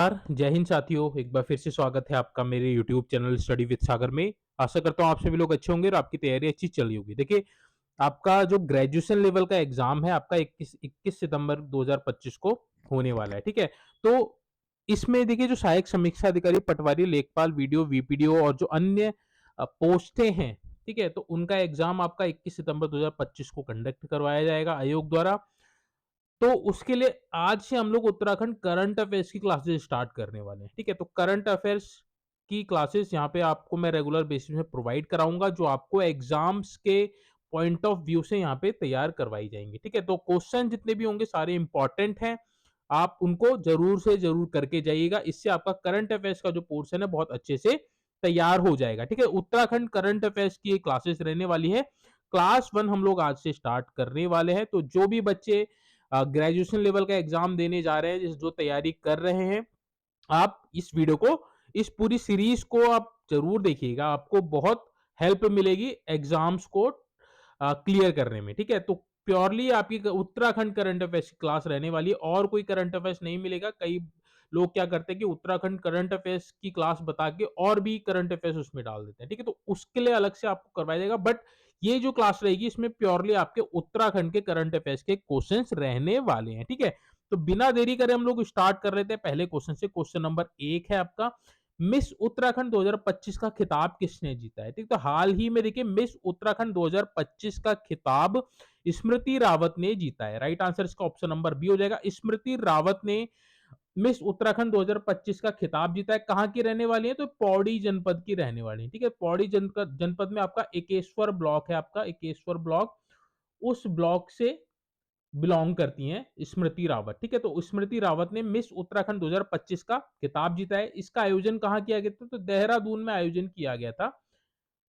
नमस्कार, जय हिंद साथियों। एक बार फिर से स्वागत है आपका मेरे यूट्यूब चैनल स्टडी विद सागर में। आशा करता हूँ आप सभी लोग अच्छे होंगे और आपकी तैयारी अच्छी चल रही होगी। देखिए, आपका जो ग्रेजुएशन लेवल का एग्ज़ाम है आपका 21 सितंबर 2025 को होने वाला है, ठीक है? तो इसमें देखिए जो सहायक समीक्षा अधिकारी, पटवारी, लेखपाल, वीडियो, वीपीडीओ और जो अन्य पोस्टें हैं, ठीक है? तो उनका एग्ज़ाम आपका 21 सितंबर 2025 को कंडक्ट करवाया जाएगा आयोग द्वारा। तो उसके लिए आज से हम लोग उत्तराखंड करंट अफेयर्स की क्लासेस स्टार्ट करने वाले हैं, ठीक है? तो करंट अफेयर्स की क्लासेस यहाँ पे आपको मैं रेगुलर बेसिस में प्रोवाइड कराऊँगा, जो आपको एग्ज़ाम्स के पॉइंट ऑफ व्यू से यहाँ पे तैयार करवाई जाएँगी, ठीक है? तो क्वेश्चन जितने भी होंगे सारे इम्पोर्टेंट हैं, आप उनको ज़रूर से ज़रूर करके जाइएगा। इससे आपका करंट अफेयर्स का जो पोर्शन है बहुत अच्छे से तैयार हो जाएगा, ठीक है? उत्तराखंड करंट अफेयर्स की ये क्लासेस रहने वाली है। क्लास 1 हम लोग आज से स्टार्ट करने वाले हैं, तो जो भी बच्चे ग्रेजुएशन लेवल का एग्जाम देने जा रहे हैं, जो तैयारी कर रहे हैं, आप इस वीडियो को, इस पूरी सीरीज को आप जरूर देखिएगा। आपको बहुत हेल्प मिलेगी एग्जाम्स को क्लियर करने में, ठीक है? तो प्योरली आपकी उत्तराखंड करंट अफेयर्स की क्लास रहने वाली है और कोई करंट अफेयर्स नहीं मिलेगा। कई लोग क्या करते हैं कि उत्तराखंड करंट अफेयर्स की क्लास बता के और भी करंट अफेयर्स उसमें डाल देते हैं, ठीक है? तो उसके लिए अलग से आपको करवाया जाएगा, बट ये जो क्लास रहेगी इसमें प्योरली आपके उत्तराखंड के करंट अफेयर्स के क्वेश्चंस रहने वाले हैं, ठीक है? तो बिना देरी करे हम लोग स्टार्ट कर रहे थे पहले क्वेश्चन से। क्वेश्चन नंबर 1 है आपका, मिस उत्तराखंड 2025 का खिताब किसने जीता है? ठीक, तो हाल ही में देखिए मिस उत्तराखंड 2025 का खिताब स्मृति रावत ने जीता है। राइट आंसर इसका ऑप्शन नंबर बी हो जाएगा। स्मृति रावत ने मिस उत्तराखंड 2025 का खिताब जीता है। कहाँ की रहने वाली है? तो पौड़ी जनपद की रहने वाली है, ठीक है? पौड़ी जनपद जनपद में आपका एकेश्वर ब्लॉक है, आपका एकेश्वर ब्लॉक, उस ब्लॉक से बिलोंग करती हैं स्मृति रावत, ठीक है? तो स्मृति रावत ने मिस उत्तराखंड 2025 का खिताब जीता है। इसका आयोजन कहाँ किया गया था? तो देहरादून में आयोजन किया गया था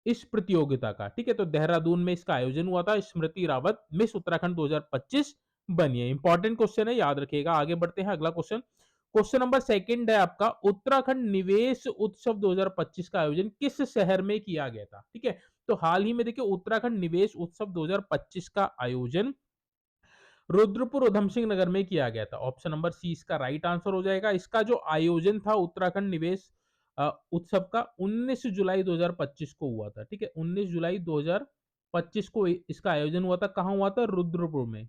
इस प्रतियोगिता का, ठीक है? तो देहरादून में इसका आयोजन हुआ था। स्मृति रावत मिस उत्तराखंड 2025 बनी है। इंपॉर्टेंट क्वेश्चन है, याद रखिएगा। आगे बढ़ते हैं, अगला क्वेश्चन। क्वेश्चन नंबर सेकंड है आपका, उत्तराखंड निवेश उत्सव 2025 का आयोजन किस शहर में किया गया था? ठीक है, तो हाल ही में देखिए उत्तराखंड निवेश उत्सव 2025 का आयोजन रुद्रपुर उधम सिंह नगर में किया गया था। ऑप्शन नंबर सी इसका राइट आंसर हो जाएगा। इसका जो आयोजन था उत्तराखंड निवेश उत्सव का 19 जुलाई 2025 को हुआ था, ठीक है? 19 जुलाई 2025 को इसका आयोजन हुआ था। कहाँ हुआ था? रुद्रपुर में।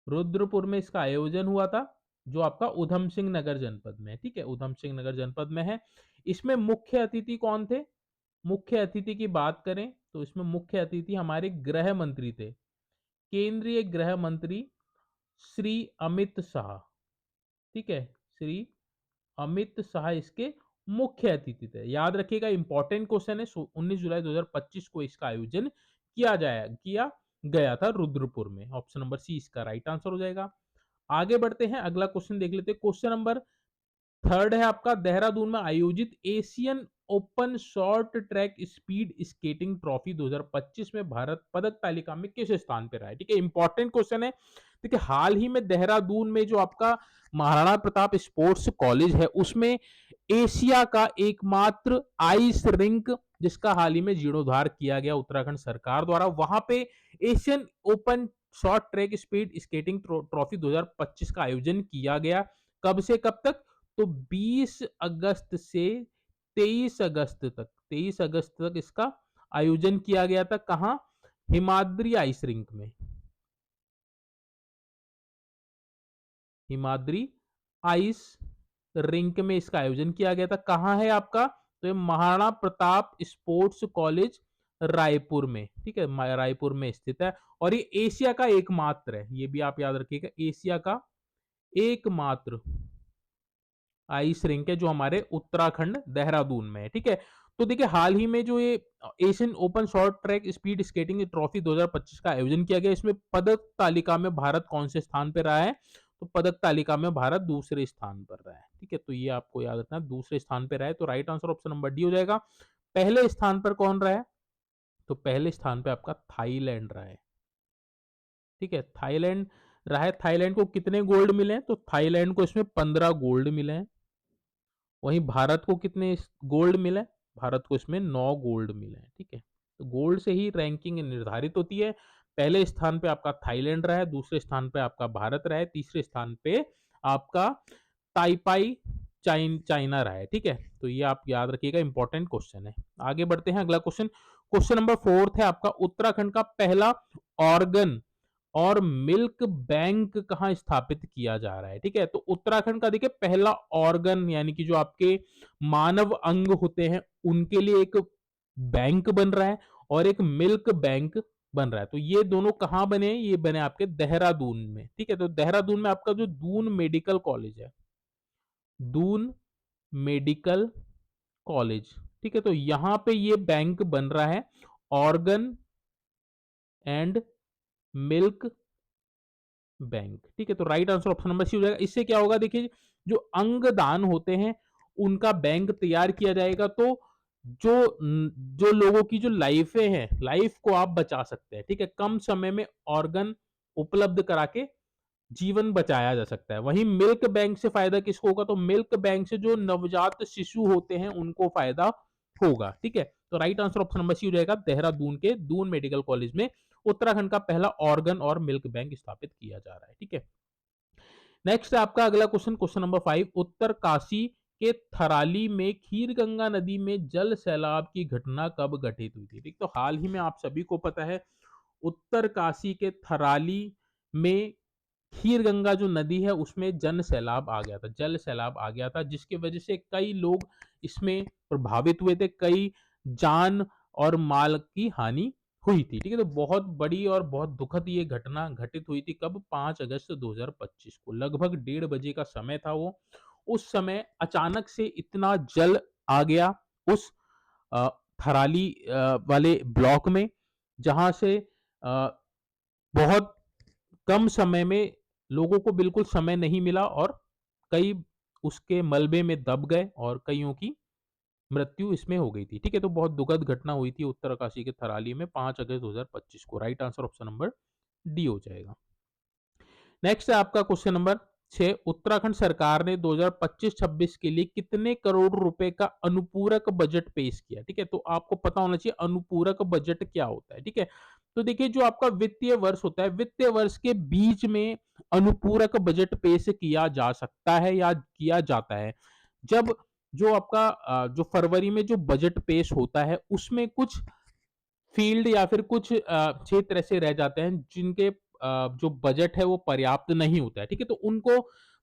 रुद्रपुर में इसका आयोजन हुआ था, जो आपका उधम सिंह नगर जनपद में है, ठीक है? उधम सिंह नगर जनपद में है। इसमें मुख्य अतिथि कौन थे? मुख्य अतिथि की बात करें तो इसमें मुख्य अतिथि हमारे गृह मंत्री थे, केंद्रीय गृह मंत्री श्री अमित शाह, ठीक है? श्री अमित शाह इसके मुख्य अतिथि थे। याद रखिएगा, इंपॉर्टेंट क्वेश्चन है। 19 जुलाई 2025 को इसका आयोजन किया गया था रुद्रपुर में। ऑप्शन नंबर सी इसका राइट आंसर हो जाएगा। आगे बढ़ते हैं, अगला क्वेश्चन देख लेते हैं। क्वेश्चन नंबर थर्ड है आपका, देहरादून में आयोजित Asian open short track speed skating trophy 2025 में भारत पदक तालिका में किस स्थान पर रहा है? ठीक है, इंपॉर्टेंट क्वेश्चन है। देखिए हाल ही में देहरादून में जो आपका महाराणा प्रताप स्पोर्ट्स कॉलेज है, उसमें एशिया का एकमात्र आइस रिंक, जिसका हाल ही में जीर्णोद्धार किया गया उत्तराखंड सरकार द्वारा, वहां पे Asian open short track speed skating trophy 2025 का आयोजन किया गया। कब से कब तक? तो 20 अगस्त से 23 अगस्त तक इसका आयोजन किया गया था। कहां? हिमाद्री आइस रिंक में। हिमाद्री आइस रिंक में इसका आयोजन किया गया था। कहां है आपका? तो ये महाराणा प्रताप स्पोर्ट्स कॉलेज रायपुर में, ठीक है? रायपुर में स्थित है और ये एशिया का एकमात्र है। ये भी आप याद रखिएगा, एशिया का एकमात्र आइस रिंक है जो हमारे उत्तराखंड देहरादून में है, ठीक है? तो देखिए हाल ही में जो ये Asian open short track speed skating trophy 2025 का आयोजन किया गया, इसमें पदक तालिका में भारत कौन से स्थान पर रहा है? तो पदक तालिका में भारत दूसरे स्थान पर रहा है, ठीक है? तो ये आपको याद रखना है, दूसरे स्थान पर रहा है। तो right answer option number D हो जाएगा। पहले स्थान पर कौन रहा है? तो पहले स्थान पर आपका थाईलैंड रहा है, ठीक है? थाईलैंड रहा है। थाईलैंड को कितने गोल्ड मिले हैं? तो थाईलैंड को इसमें 15 गोल्ड मिले हैं। वहीं भारत को कितने गोल्ड मिले? भारत को इसमें 9 गोल्ड मिले हैं, ठीक है? तो गोल्ड से ही रैंकिंग निर्धारित होती है। पहले स्थान पे आपका थाईलैंड रहा है, दूसरे स्थान पे आपका भारत रहा है, तीसरे स्थान पे आपका ताइपाई चाइना रहा है। ठीक है, तो ये आप याद रखिएगा, इंपॉर्टेंट क्वेश्चन है। आगे बढ़ते हैं, अगला क्वेश्चन, क्वेश्चन नंबर 4 है आपका, उत्तराखंड का पहला ऑर्गन और मिल्क बैंक कहाँ स्थापित किया जा रहा है। ठीक है, तो उत्तराखंड का देखिए पहला ऑर्गन यानी कि जो आपके मानव अंग होते हैं उनके लिए एक बैंक बन रहा है और एक मिल्क बैंक बन रहा है। तो ये दोनों कहाँ बने हैं? ये बने आपके देहरादून में। ठीक है, तो देहरादून में आपका जो दून मेडिकल कॉलेज है, दून मेडिकल कॉलेज, ठीक है, तो यहां पे ये बैंक बन रहा है, ऑर्गन एंड मिल्क बैंक। ठीक है, तो right answer option number C हो जाएगा। इससे क्या होगा, देखिए जो अंग दान होते हैं उनका बैंक तैयार किया जाएगा, तो जो जो लोगों की जो लाइफें हैं, लाइफ को आप बचा सकते हैं। ठीक है, कम समय में ऑर्गन उपलब्ध करा के जीवन बचाया जा सकता है। वहीं मिल्क बैंक से फायदा किसको होगा, तो मिल्क बैंक से जो नवजात शिशु होते हैं उनको फायदा होगा। ठीक है, तो right answer option number C हो जाएगा, देहरादून के दून मेडिकल कॉलेज में उत्तराखंड का पहला ऑर्गन और मिल्क बैंक स्थापित किया जा रहा है। ठीक है, नेक्स्ट है आपका अगला क्वेश्चन, क्वेश्चन नंबर 5, उत्तर काशी के थराली में खीरगंगा नदी में जल सैलाब की घटना कब घटित हुई थी। ठीक, तो हाल ही में आप सभी को पता है उत्तर काशी के थराली में खीरगंगा जो नदी है उसमें जन सैलाब आ गया था, जल सैलाब आ गया था, जिसकी वजह से कई लोग इसमें प्रभावित हुए थे, कई जान और माल की हानि हुई थी। ठीक है, तो बहुत बड़ी और बहुत दुखद ये घटना घटित हुई थी, कब, 5 अगस्त 2025 को, लगभग 1:30 का समय था वो। उस समय अचानक से इतना जल आ गया उस अ, थराली वाले ब्लॉक में, जहां से बहुत कम समय में लोगों को बिल्कुल समय नहीं मिला और कई उसके मलबे में दब गए और कईयों की मृत्यु इसमें हो गई थी। ठीक है, तो बहुत दुखद घटना हुई थी उत्तरकाशी के थराली में 5 अगस्त 2025 को। Right answer option number D हो जाएगा। नेक्स्ट है आपका क्वेश्चन नंबर 6, उत्तराखंड सरकार ने 2025-26 के लिए कितने करोड़ रुपए का अनुपूरक बजट पेश किया। ठीक है, तो आपको पता होना चाहिए अनुपूरक बजट क्या होता है। ठीक है, तो देखिए जो आपका वित्तीय वर्ष होता है, वित्तीय वर्ष के बीच में अनुपूरक बजट पेश किया जा सकता है या किया जाता है, जब जो आपका जो फरवरी में जो बजट पेश होता है उसमें कुछ फील्ड या फिर कुछ क्षेत्र ऐसे रह जाते हैं जिनके जो बजट है वो पर्याप्त नहीं होता है। ठीक है, तो उनको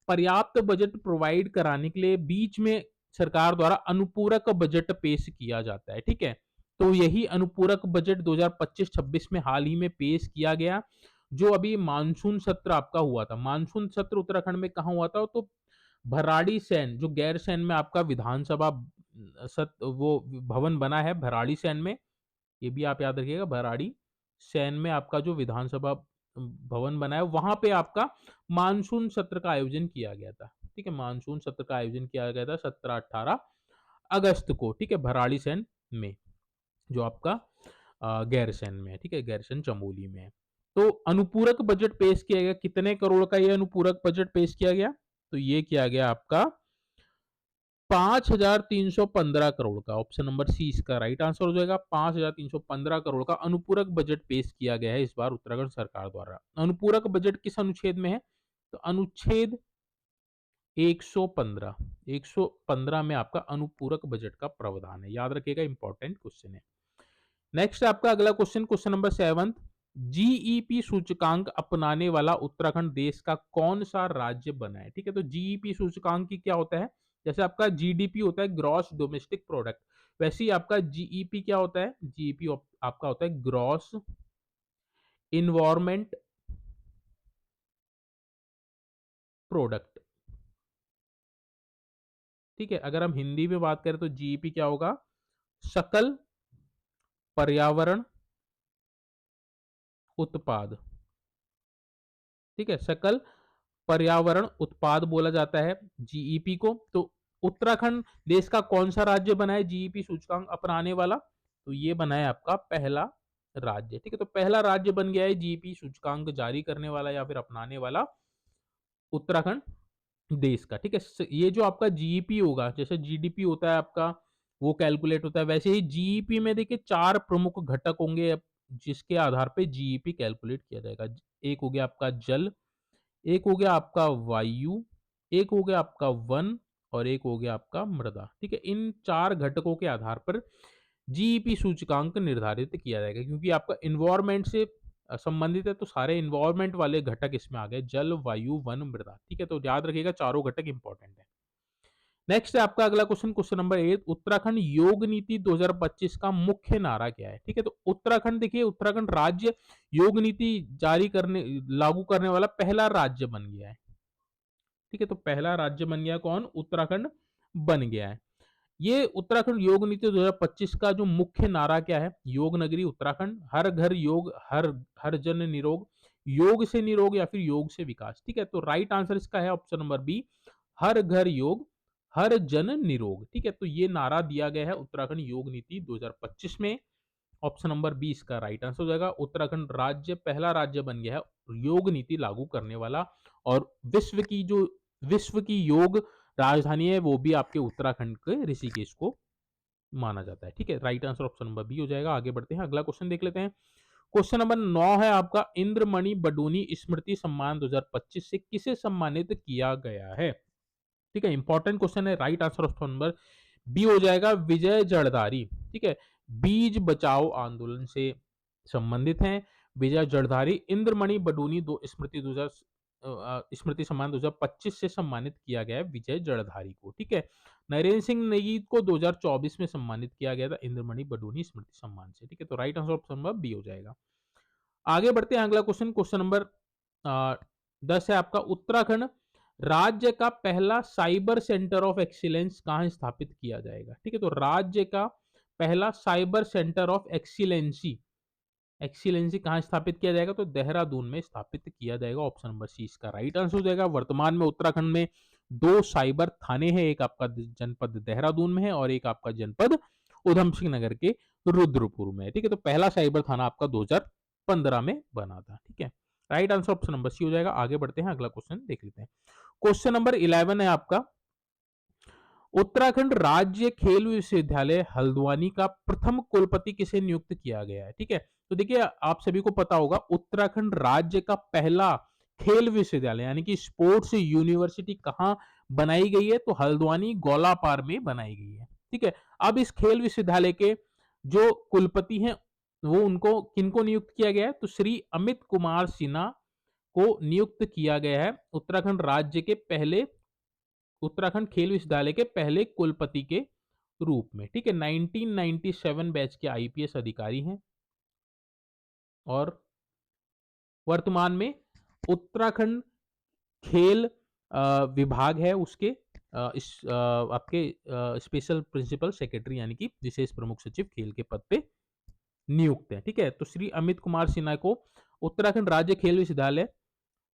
पर्याप्त बजट प्रोवाइड कराने के लिए बीच में सरकार द्वारा अनुपूरक बजट पेश किया जाता है। ठीक है, तो यही अनुपूरक बजट 2025-26 में हाल ही में पेश किया गया, जो अभी मानसून सत्र आपका हुआ था। मानसून सत्र उत्तराखंड में कहाँ हुआ था, तो भराड़ी सैन, जो गैरसैंण में आपका विधानसभा वो भवन बना है भराड़ी सैन में, ये भी आप याद रखिएगा, भराड़ी सैन में आपका जो विधानसभा भवन बना है वहां पे आपका मानसून सत्र का आयोजन किया गया था। ठीक है, मानसून सत्र का आयोजन किया गया था 17-18 अगस्त को। ठीक है, भराड़ी सैन में, जो आपका गैरसैंण में है। ठीक है, गैरसैंण चमोली में है। तो अनुपूरक बजट पेश किया गया, कितने करोड़ का ये अनुपूरक बजट पेश किया गया, तो ये किया गया आपका 5,315 करोड़ का। ऑप्शन नंबर सी इसका राइट आंसर हो जाएगा। 5,315 करोड़ का अनुपूरक बजट पेश किया गया है इस बार उत्तराखंड सरकार द्वारा। अनुपूरक बजट किस अनुच्छेद में है, तो अनुच्छेद 115, 115 में आपका अनुपूरक बजट का प्रावधान है। याद रखिएगा, इंपॉर्टेंट क्वेश्चन है। नेक्स्ट आपका अगला क्वेश्चन, क्वेश्चन नंबर 7, जीईपी सूचकांक अपनाने वाला उत्तराखंड देश का कौन सा राज्य बना है। ठीक है, तो जीईपी सूचकांक की क्या होता है, जैसे आपका जीडीपी होता है, ग्रॉस डोमेस्टिक प्रोडक्ट, वैसे ही आपका जीईपी क्या होता है, जीईपी आपका होता है ग्रॉस इन्वायरमेंट प्रोडक्ट। ठीक है, अगर हम हिंदी में बात करें तो जीईपी क्या होगा, सकल पर्यावरण उत्पाद। ठीक है, सकल पर्यावरण उत्पाद बोला जाता है जीईपी को। तो उत्तराखंड देश का कौन सा राज्य बना है जीईपी सूचकांक अपनाने वाला, तो ये बना है आपका पहला राज्य। ठीक है, तो पहला राज्य बन गया है जीईपी सूचकांक जारी करने वाला या फिर अपनाने वाला उत्तराखंड देश का। ठीक है, ये जो आपका जीईपी होगा, जैसे जीडीपी होता है आपका वो कैलकुलेट होता है, वैसे ही जीईपी में देखिए 4 प्रमुख घटक होंगे जिसके आधार पे जीईपी कैलकुलेट किया जाएगा। एक हो गया आपका जल, एक हो गया आपका वायु, एक हो गया आपका वन और एक हो गया आपका मृदा। ठीक है, इन 4 घटकों के आधार पर जीईपी सूचकांक निर्धारित किया जाएगा, क्योंकि आपका एनवायरनमेंट से संबंधित है, तो सारे एनवायरनमेंट वाले घटक इसमें आ गए, जल, वायु, वन, मृदा। ठीक है, तो याद रखिएगा चारों घटक इंपॉर्टेंट है। नेक्स्ट है आपका अगला क्वेश्चन, क्वेश्चन नंबर 8, उत्तराखंड योग नीति 2025 का मुख्य नारा क्या है? ठीक है, तो उत्तराखंड देखिए, उत्तराखंड राज्य योग नीति जारी करने लागू करने वाला पहला राज्य बन गया है। ठीक है, तो पहला राज्य बन गया कौन? उत्तराखंड बन गया है। ये उत्तराखंड योग नीति 2025 का जो मुख्य नारा क्या है? योग नगरी उत्तराखंड, हर घर योग, हर हर जन निरोग, योग से निरोग या फिर योग से विकास। ठीक है, तो राइट आंसर इसका है ऑप्शन नंबर बी, हर घर योग, हर जन निरोग। ठीक है, तो ये नारा दिया गया है उत्तराखंड योग नीति 2025 में। ऑप्शन नंबर बी इसका राइट आंसर हो जाएगा। उत्तराखंड राज्य पहला राज्य बन गया है योग नीति लागू करने वाला, और विश्व की योग राजधानी है वो भी आपके उत्तराखंड के ऋषिकेश को माना जाता है। ठीक है, right answer option number B हो जाएगा। आगे बढ़ते हैं, अगला क्वेश्चन देख लेते हैं। क्वेश्चन नंबर 9 है आपका, इंद्रमणि बडूनी स्मृति सम्मान 2025 से किसे सम्मानित किया गया है? ठीक है, इंपॉर्टेंट क्वेश्चन है। Right answer option number B हो जाएगा, विजय जड़धारी। ठीक है, बीज बचाओ आंदोलन से संबंधित हैं विजय जड़धारी। इंद्रमणि बडूनी दो स्मृति 2000 स्मृति सम्मान 2025 से सम्मानित किया गया है विजय जड़धारी को। ठीक है, नरेंद्र सिंह नेगी को 2024 में सम्मानित किया गया था इंद्रमणि बडूनी स्मृति सम्मान से। ठीक है, तो right answer option number B हो जाएगा। आगे बढ़ते हैं, अगला क्वेश्चन, क्वेश्चन नंबर 10 है आपका, उत्तराखंड राज्य का पहला साइबर सेंटर ऑफ एक्सीलेंस कहां स्थापित किया जाएगा? ठीक है, तो राज्य का पहला cyber centre of excellency excellency कहां स्थापित किया जाएगा? तो देहरादून में स्थापित किया जाएगा। ऑप्शन नंबर सी इसका राइट आंसर हो जाएगा। वर्तमान में उत्तराखंड में 2 साइबर थाने हैं, एक आपका जनपद देहरादून में है और एक आपका जनपद उधम सिंह नगर के रुद्रपुर में है। ठीक है, तो पहला साइबर थाना आपका 2015 में बना था। ठीक है, right answer option number C हो जाएगा। आगे बढ़ते हैं, अगला क्वेश्चन देख लेते हैं। क्वेश्चन नंबर 11 है आपका, उत्तराखंड राज्य खेल विश्वविद्यालय हल्द्वानी का प्रथम कुलपति किसे नियुक्त किया गया है? ठीक है, तो देखिए आप सभी को पता होगा, उत्तराखंड राज्य का पहला खेल विश्वविद्यालय यानी कि स्पोर्ट्स यूनिवर्सिटी कहां बनाई गई है? तो हल्द्वानी गोलापार में बनाई गई है। ठीक है, अब इस खेल विश्वविद्यालय के जो कुलपति हैं वो उनको किनको नियुक्त किया गया है? तो श्री अमित कुमार सिन्हा को नियुक्त किया गया है उत्तराखंड खेल विश्वविद्यालय के पहले कुलपति के रूप में। ठीक है, 1997 बैच के आईपीएस अधिकारी हैं और वर्तमान में उत्तराखंड खेल विभाग है उसके आपके स्पेशल प्रिंसिपल सेक्रेटरी यानी कि विशेष प्रमुख सचिव खेल के पद पे नियुक्त है। ठीक है, तो श्री अमित कुमार सिन्हा को उत्तराखंड राज्य खेल विश्वविद्यालय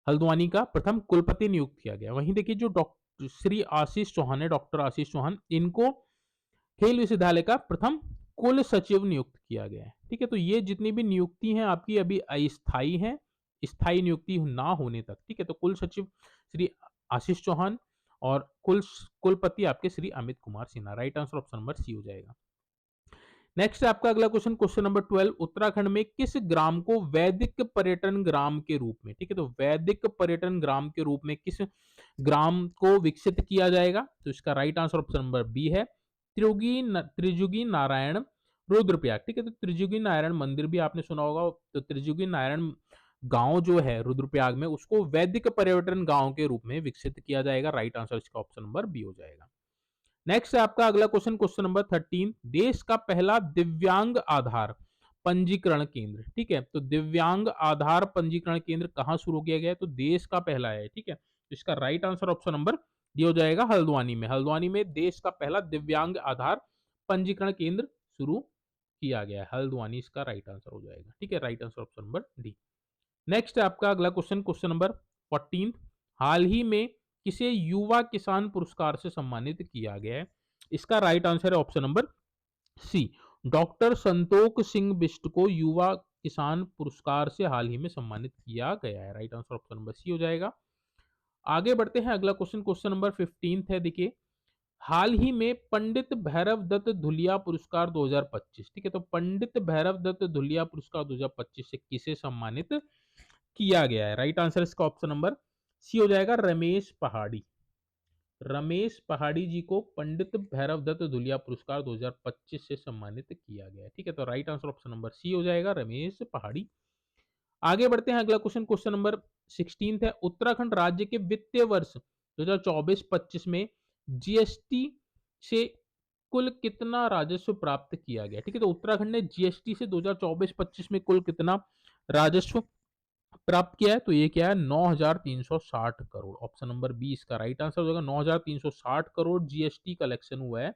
हल्द्वानी का प्रथम कुलपति नियुक्त किया गया। वहीं देखिए जो डॉक्टर श्री आशीष चौहान है, डॉक्टर आशीष चौहान, इनको खेल विश्वविद्यालय का प्रथम कुल सचिव नियुक्त किया गया है। ठीक है, तो ये जितनी भी नियुक्ति हैं आपकी अभी अस्थायी हैं, स्थायी नियुक्ति ना होने तक। ठीक है, तो कुल सचिव श्री आशीष चौहान और कुलपति आपके Shri Amit Kumar Sinha. Right answer option number C हो जाएगा। नेक्स्ट है आपका अगला क्वेश्चन, क्वेश्चन नंबर 12, उत्तराखंड में किस ग्राम को वैदिक पर्यटन ग्राम के रूप में, ठीक है, तो वैदिक पर्यटन ग्राम के रूप में किस ग्राम को विकसित किया जाएगा? तो इसका right answer option number B है, त्रिजुगी नारायण रुद्रप्रयाग। ठीक है, तो त्रिजुगी नारायण मंदिर भी आपने सुना होगा, तो त्रिजुगी नारायण गांव जो है रुद्रप्रयाग में उसको वैदिक पर्यटन गांव के रूप में विकसित किया जाएगा। राइट आंसर इसका ऑप्शन नंबर बी हो जाएगा। नेक्स्ट है आपका अगला क्वेश्चन, क्वेश्चन नंबर 13, देश का पहला दिव्यांग आधार पंजीकरण केंद्र। ठीक है, तो दिव्यांग आधार पंजीकरण केंद्र कहां शुरू किया गया है? तो देश का पहला है। ठीक है, तो इसका right answer option number D हो जाएगा, हल्द्वानी में। हल्द्वानी में देश का पहला दिव्यांग आधार पंजीकरण केंद्र शुरू किया गया है। हल्द्वानी इसका राइट आंसर हो जाएगा। ठीक है, right answer option number D. Next है आपका अगला क्वेश्चन, क्वेश्चन नंबर 14, हाल ही में किसे युवा किसान पुरस्कार से सम्मानित किया गया है? इसका राइट आंसर है option number C, doctor Santokh Singh Bisht को युवा किसान पुरस्कार से हाल ही में सम्मानित किया गया है। Right answer option number C हो जाएगा। आगे बढ़ते हैं, अगला क्वेश्चन, क्वेश्चन नंबर 15 है, देखिए हाल ही में पंडित भैरव दत्त धुलिया पुरस्कार 2025। ठीक है, तो पंडित भैरव दत्त धुलिया पुरस्कार 2025 से किसे सम्मानित किया गया है? राइट आंसर इसका ऑप्शन नंबर सी हो जाएगा, रमेश पहाड़ी। रमेश पहाड़ी जी को पंडित भैरव दत्त धुलिया पुरस्कार 2025 से सम्मानित किया गया है। ठीक है, तो right answer option number C हो जाएगा, रमेश पहाड़ी। आगे बढ़ते हैं, अगला क्वेश्चन, क्वेश्चन नंबर 16 है, उत्तराखंड राज्य के वित्तीय वर्ष 2024-25 में जीएसटी से कुल कितना राजस्व प्राप्त किया गया? ठीक है, तो उत्तराखंड ने जीएसटी से 2024-25 में कुल कितना राजस्व प्राप्त किया है? तो ये क्या है, 9,360 करोड़। ऑप्शन नंबर बी इसका राइट आंसर हो जाएगा। 9,360 करोड़ जीएसटी कलेक्शन हुआ है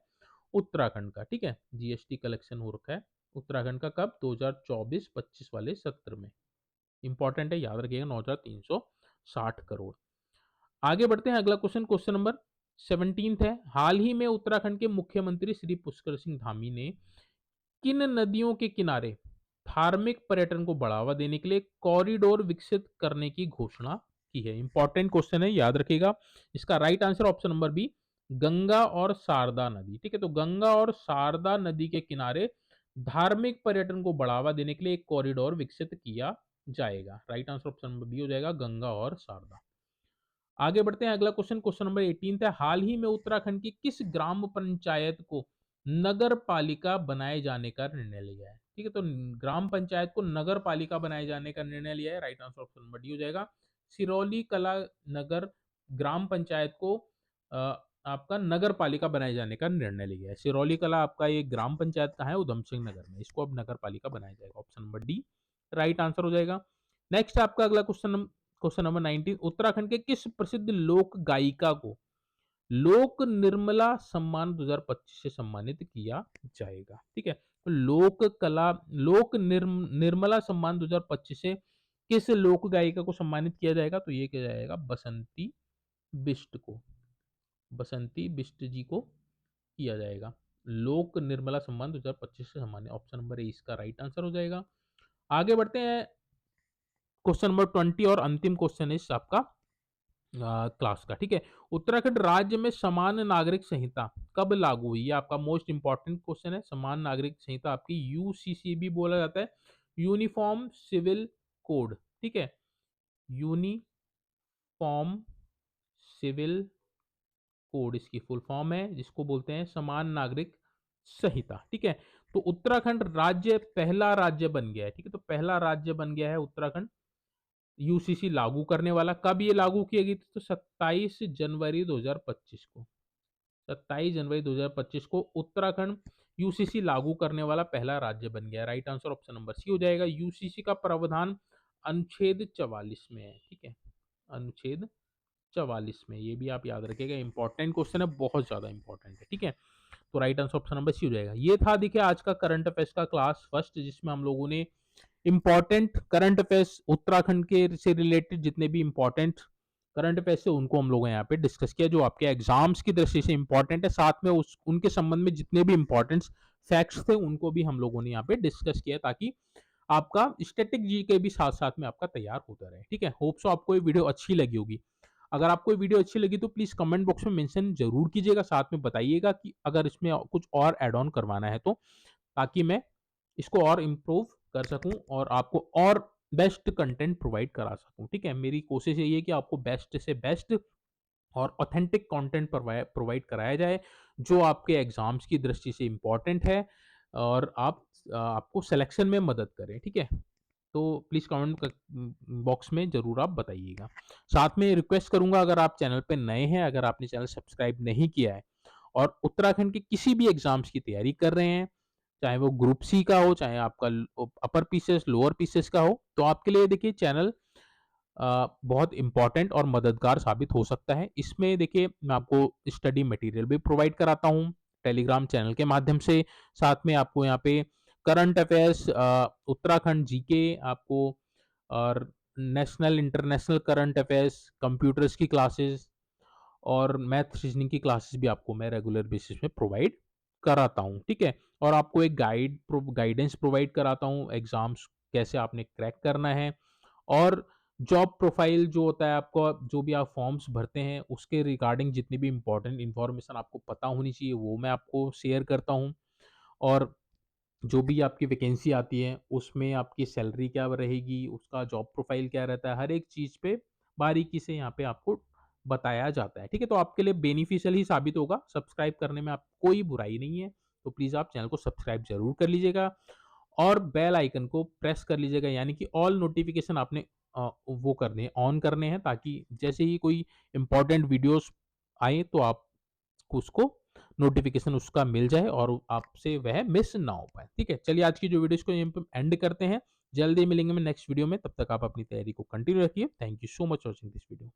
उत्तराखंड का। ठीक है, जीएसटी कलेक्शन हो रखा है उत्तराखंड का, कब? 2024-25 वाले सत्र में। इंपॉर्टेंट है, याद रखिएगा, 9,360 करोड़। आगे बढ़ते हैं, अगला क्वेश्चन, क्वेश्चन नंबर 17 है, हाल ही में उत्तराखंड के मुख्यमंत्री श्री पुष्कर सिंह धामी ने किन नदियों के किनारे धार्मिक पर्यटन को बढ़ावा देने के लिए कॉरिडोर विकसित करने की घोषणा की है? इंपॉर्टेंट क्वेश्चन है, याद रखिएगा। इसका right answer option number B, Ganga और शारदा नदी। ठीक है, तो गंगा और शारदा नदी के किनारे धार्मिक पर्यटन को बढ़ावा देने के लिए एक कॉरिडोर विकसित किया जाएगा। Right answer option number B हो जाएगा, गंगा और शारदा। आगे बढ़ते हैं, अगला क्वेश्चन, क्वेश्चन नंबर 18 है, हाल ही में उत्तराखंड की किस ग्राम पंचायत को नगर पालिका बनाए जाने का निर्णय लिया है? ठीक है, तो ग्राम पंचायत को नगर पालिका बनाए जाने का निर्णय लिया है। Right answer option number D हो जाएगा, सिरौली कला नगर ग्राम पंचायत को आपका नगर पालिका बनाए जाने का निर्णय लिया है। सिरौली कला आपका ये ग्राम पंचायत का है, उधम सिंह नगर में, इसको अब नगर पालिका बनाया जाएगा। Option number D right answer हो जाएगा। नेक्स्ट आपका अगला क्वेश्चन, क्वेश्चन नंबर 19, उत्तराखंड के किस प्रसिद्ध लोक गायिका को लोक निर्मला सम्मान 2025 से सम्मानित किया जाएगा? ठीक है, तो लोक कला लोक निर्मला सम्मान 2025 से किस लोक गायिका को सम्मानित किया जाएगा? तो ये किया जाएगा बसंती बिष्ट को, बसंती बिष्ट जी को किया जाएगा लोक निर्मला सम्मान 2025 से सम्मानित। ऑप्शन नंबर ए इसका राइट आंसर हो जाएगा। आगे बढ़ते हैं, क्वेश्चन नंबर 20 और अंतिम क्वेश्चन इस आपका क्लास का। ठीक है, उत्तराखंड राज्य में समान नागरिक संहिता कब लागू हुई? ये आपका मोस्ट इंपॉर्टेंट क्वेश्चन है। समान नागरिक संहिता आपकी यूसीसी भी बोला जाता है, यूनिफॉर्म सिविल कोड। ठीक है, यूनिफॉर्म सिविल कोड इसकी फुल फॉर्म है, जिसको बोलते हैं समान नागरिक संहिता। ठीक है, तो उत्तराखंड राज्य पहला राज्य बन गया है। ठीक है, तो पहला राज्य बन गया है उत्तराखंड यूसीसी लागू करने वाला। कब ये लागू किया गई थी? तो 27 जनवरी 2025 को, 27 जनवरी 2025 को उत्तराखंड यूसीसी लागू करने वाला पहला राज्य बन गया। Right answer option number C हो जाएगा। यूसीसी का प्रावधान अनुच्छेद 44 में है। ठीक है, अनुच्छेद 44 में, ये भी आप याद रखिएगा, इंपॉर्टेंट क्वेश्चन है, बहुत ज्यादा इंपॉर्टेंट है। ठीक है, तो right answer option number C हो जाएगा। ये था देखिए आज का करंट अफेयर्स का क्लास फर्स्ट, जिसमें हम लोगों ने इंपॉर्टेंट करंट अफेयर्स उत्तराखंड के से रिलेटेड जितने भी इंपॉर्टेंट करंट अफेयर्स है उनको हम लोगों ने यहाँ पे डिस्कस किया, जो आपके एग्जाम्स की दृष्टि से इंपॉर्टेंट है। साथ में उस उनके संबंध में जितने भी इंपॉर्टेंट फैक्ट्स थे उनको भी हम लोगों ने यहाँ पे डिस्कस किया, ताकि आपका स्टैटिक जी के भी साथ साथ में आपका तैयार होता रहे। ठीक है, होप सो आपको ये वीडियो अच्छी लगी होगी। अगर आपको ये वीडियो अच्छी लगी तो प्लीज कमेंट बॉक्स में मेंशन जरूर कीजिएगा, साथ में बताइएगा कि अगर इसमें कुछ और ऐड ऑन करवाना है तो, ताकि मैं इसको और इम्प्रूव कर सकूं और आपको और बेस्ट कंटेंट प्रोवाइड करा सकूं। ठीक है, मेरी कोशिश यही है कि आपको बेस्ट से बेस्ट और ऑथेंटिक कंटेंट प्रोवाइड कराया जाए, जो आपके एग्जाम्स की दृष्टि से इम्पोर्टेंट है और आपको सिलेक्शन में मदद करे। ठीक है, तो प्लीज़ कमेंट बॉक्स में ज़रूर आप बताइएगा। साथ में रिक्वेस्ट करूंगा, अगर आप चैनल पे नए हैं, अगर आपने चैनल सब्सक्राइब नहीं किया है और उत्तराखंड के किसी भी एग्जाम्स की तैयारी कर रहे हैं, चाहे वो ग्रुप सी का हो, चाहे आपका अपर पीसेस लोअर पीसेस का हो, तो आपके लिए देखिए चैनल बहुत इंपॉर्टेंट और मददगार साबित हो सकता है। इसमें देखिए मैं आपको स्टडी मटेरियल भी प्रोवाइड कराता हूँ टेलीग्राम चैनल के माध्यम से। साथ में आपको यहाँ पे करंट अफेयर्स, उत्तराखंड जीके आपको, और national international current affairs, computers की क्लासेस और मैथ रीजनिंग की क्लासेस भी आपको मैं रेगुलर बेसिस में प्रोवाइड कराता हूँ। ठीक है, और आपको एक गाइडेंस प्रोवाइड कराता हूँ, एग्जाम्स कैसे आपने क्रैक करना है, और जॉब प्रोफाइल जो होता है आपको, जो भी आप फॉर्म्स भरते हैं उसके रिगार्डिंग जितनी भी इंपॉर्टेंट इन्फॉर्मेशन आपको पता होनी चाहिए वो मैं आपको शेयर करता हूँ। और जो भी आपकी वैकेंसी आती है उसमें आपकी सैलरी क्या रहेगी, उसका जॉब प्रोफाइल क्या रहता है, हर एक चीज़ पे बारीकी से यहाँ पे आपको बताया जाता है, ठीक है? तो आपके लिए बेनिफिशियल ही साबित होगा, सब्सक्राइब करने में आप कोई बुराई नहीं है, तो प्लीज़ आप चैनल को सब्सक्राइब ज़रूर कर लीजिएगा और बेल आइकन को प्रेस कर लीजिएगा, यानी कि ऑल नोटिफ़िकेशन आपने वो करने हैं, ऑन करने हैं, ताकि जैसे ही कोई इम्पोर्टेंट वीडियोज़ आएँ तो आपको उसको नोटिफ़िकेशन उसका मिल जाए और आपसे वह मिस ना हो पाए, ठीक है? चलिए आज की जो वीडियो इसको यहीं पे एंड करते हैं। जल्दी मिलेंगे मैं नेक्स्ट वीडियो में, तब तक आप अपनी तैयारी को कंटिन्यू रखिए। Thank you so much watching this video.